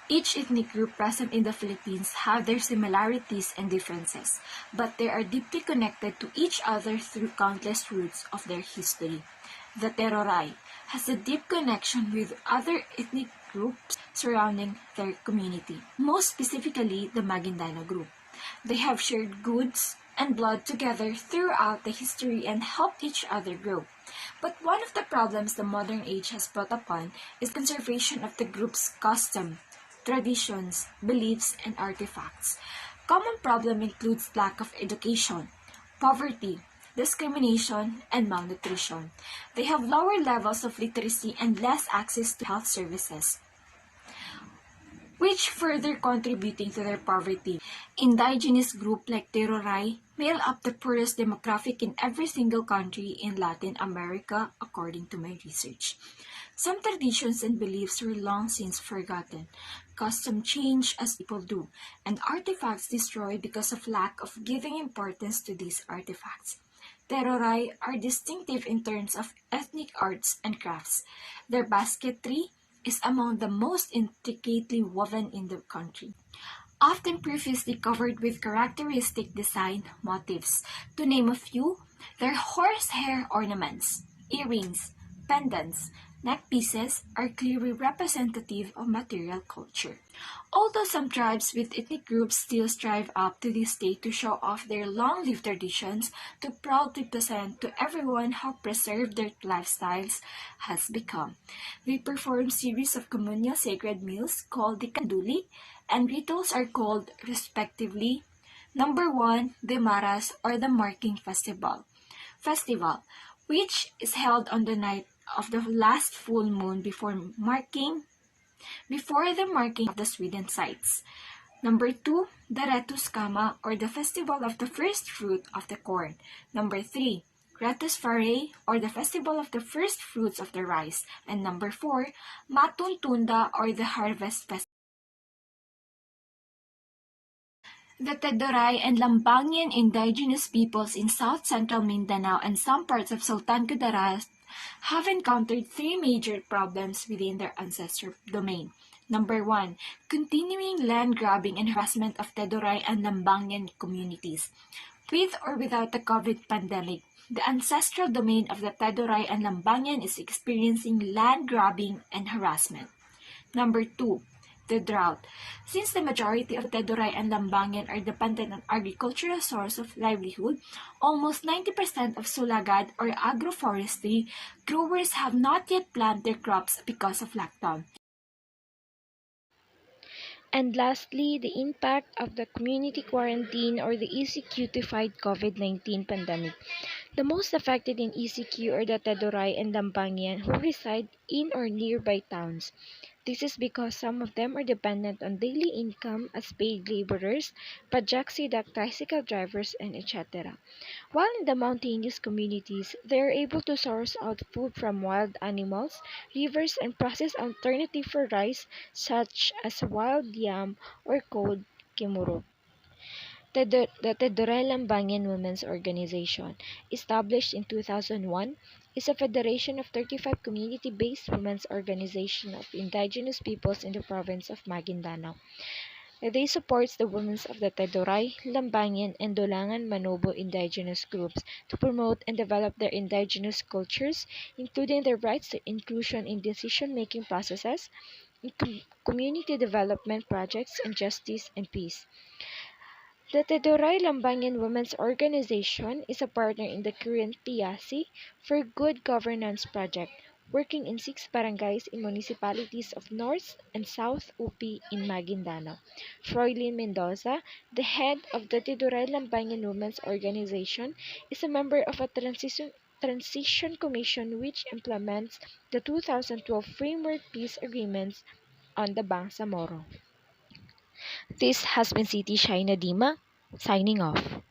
Each ethnic group present in the Philippines have their similarities and differences, but they are deeply connected to each other through countless roots of their history. The Teroray has a deep connection with other ethnic groups surrounding their community, most specifically the Maguindano group. They have shared goods and blood together throughout the history and helped each other grow. But one of the problems the modern age has brought upon is conservation of the group's custom, traditions, beliefs, and artifacts. Common problem includes lack of education, poverty, discrimination, and malnutrition. They have lower levels of literacy and less access to health services, which further contributing to their poverty. Indigenous group like Teroray made up the poorest demographic in every single country in Latin America, according to my research. Some traditions and beliefs were long since forgotten. Custom change as people do, and artifacts destroyed because of lack of giving importance to these artifacts. Teroray are distinctive in terms of ethnic arts and crafts. Their basketry is among the most intricately woven in the country, often previously covered with characteristic design motifs. To name a few, their horsehair ornaments, earrings, pendants, neck pieces are clearly representative of material culture. Although some tribes with ethnic groups still strive up to this day to show off their long-lived traditions, to proudly present to everyone how preserved their lifestyles has become. They perform series of communal sacred meals called the kanduli, and rituals are called, respectively, number 1, the Maras or the Marking Festival, which is held on the night of the last full moon before the marking of the Sweden sites. Number 2, the Retus Kama or the festival of the first fruit of the corn. Number 3, Retus Faray or the festival of the first fruits of the rice. And number 4, Matun Tunda or the harvest festival. The Tedoray and Lambangian indigenous peoples in south-central Mindanao and some parts of Sultan Kudarat have encountered 3 major problems within their ancestral domain. Number 1, continuing land grabbing and harassment of Tedoray and Lambangian communities. With or without the COVID pandemic, the ancestral domain of the Tedoray and Lambangian is experiencing land grabbing and harassment. Number 2, the drought. Since the majority of Tedoray and Lambangian are dependent on agricultural source of livelihood, almost 90% of Sulagad or agroforestry growers have not yet planted their crops because of lockdown. And lastly, the impact of the community quarantine or the ECQ-tified COVID-19 pandemic. The most affected in ECQ are the Tedoray and Lambangian who reside in or nearby towns. This is because some of them are dependent on daily income as paid laborers, pajaksidak tricycle drivers, and etc. While in the mountainous communities, they are able to source out food from wild animals, rivers, and process alternative for rice such as wild yam or cold kimurot. The Tedoray Lambangian Women's Organization, established in 2001, is a federation of 35 community-based women's organizations of indigenous peoples in the province of Maguindanao. They supports the women of the Tedoray, Lambangian, and Dolangan Manobo indigenous groups to promote and develop their indigenous cultures, including their rights to inclusion in decision-making processes, in community development projects, and justice and peace. The Tedoray Lambangian Women's Organization is a partner in the current PIASI for Good Governance project, working in 6 barangays in municipalities of North and South UP in Maguindanao. Froilyn Mendoza, the head of the Tedoray Lambangian Women's Organization, is a member of a transition commission which implements the 2012 Framework Peace Agreements on the Bangsamoro. This has been City Shai Nadima, signing off.